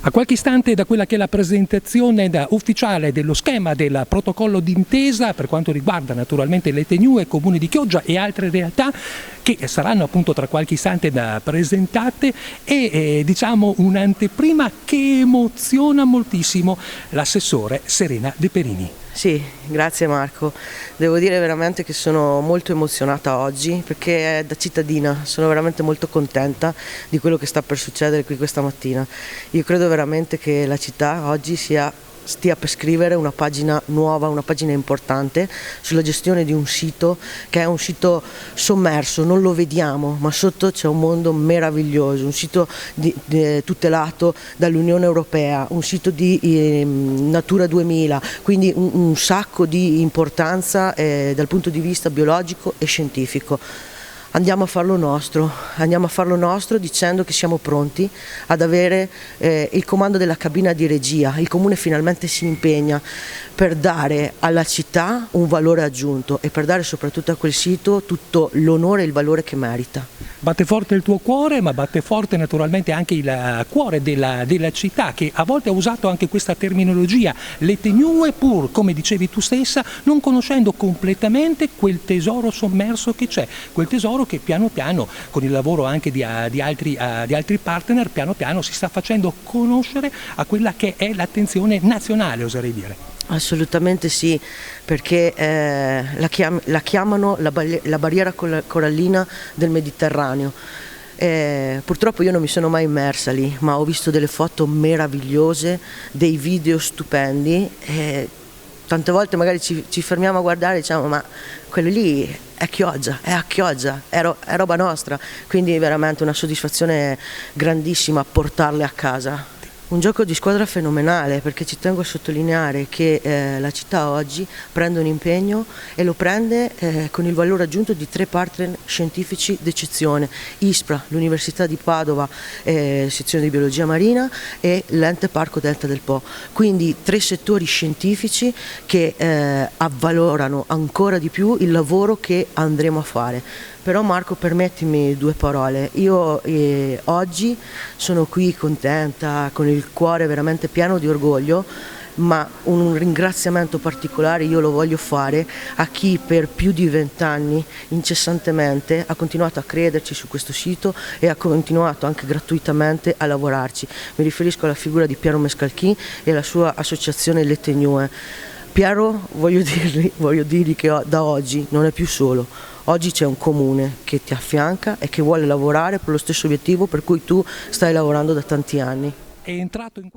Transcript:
A qualche istante da quella che è la presentazione ufficiale dello schema del protocollo d'intesa per quanto riguarda naturalmente le Tenue, Comune di Chioggia e altre realtà che saranno appunto tra qualche istante presentate e diciamo un'anteprima che emoziona moltissimo l'assessore Serena De Perini. Sì, grazie Marco. Devo dire veramente che sono molto emozionata oggi perché da cittadina sono veramente molto contenta di quello che sta per succedere qui questa mattina. Io credo veramente che la città oggi stia per scrivere una pagina nuova, una pagina importante sulla gestione di un sito che è un sito sommerso, non lo vediamo, ma sotto c'è un mondo meraviglioso, un sito tutelato dall'Unione Europea, un sito di Natura 2000, quindi un sacco di importanza dal punto di vista biologico e scientifico. Andiamo a farlo nostro dicendo che siamo pronti ad avere il comando della cabina di regia. Il Comune finalmente si impegna per dare alla città un valore aggiunto e per dare soprattutto a quel sito tutto l'onore e il valore che merita. Batte forte il tuo cuore, ma batte forte naturalmente anche il cuore della città, che a volte ha usato anche questa terminologia, le Tenue, pur, come dicevi tu stessa, non conoscendo completamente quel tesoro sommerso che c'è, quel tesoro che piano piano, con il lavoro anche di altri partner, piano piano si sta facendo conoscere a quella che è l'attenzione nazionale, oserei dire. Assolutamente sì, perché la chiamano la barriera corallina del Mediterraneo. Purtroppo io non mi sono mai immersa lì, ma ho visto delle foto meravigliose, dei video stupendi. Tante volte magari ci fermiamo a guardare e diciamo ma quello lì è Chioggia, è a Chioggia, è roba nostra, quindi è veramente una soddisfazione grandissima portarle a casa. Un gioco di squadra fenomenale perché ci tengo a sottolineare che la città oggi prende un impegno e lo prende con il valore aggiunto di 3 partner scientifici d'eccezione: ISPRA, l'Università di Padova, sezione di biologia marina, e l'Ente Parco Delta del Po. Quindi 3 settori scientifici che avvalorano ancora di più il lavoro che andremo a fare. Però Marco, permettimi 2 parole. Io oggi sono qui contenta, con il cuore veramente pieno di orgoglio, ma un ringraziamento particolare io lo voglio fare a chi per più di 20 anni incessantemente ha continuato a crederci su questo sito e ha continuato anche gratuitamente a lavorarci. Mi riferisco alla figura di Piero Mescalchin e alla sua associazione Le Tenue. Piero, voglio dirgli che da oggi non è più solo. Oggi c'è un comune che ti affianca e che vuole lavorare per lo stesso obiettivo per cui tu stai lavorando da tanti anni. È entrato in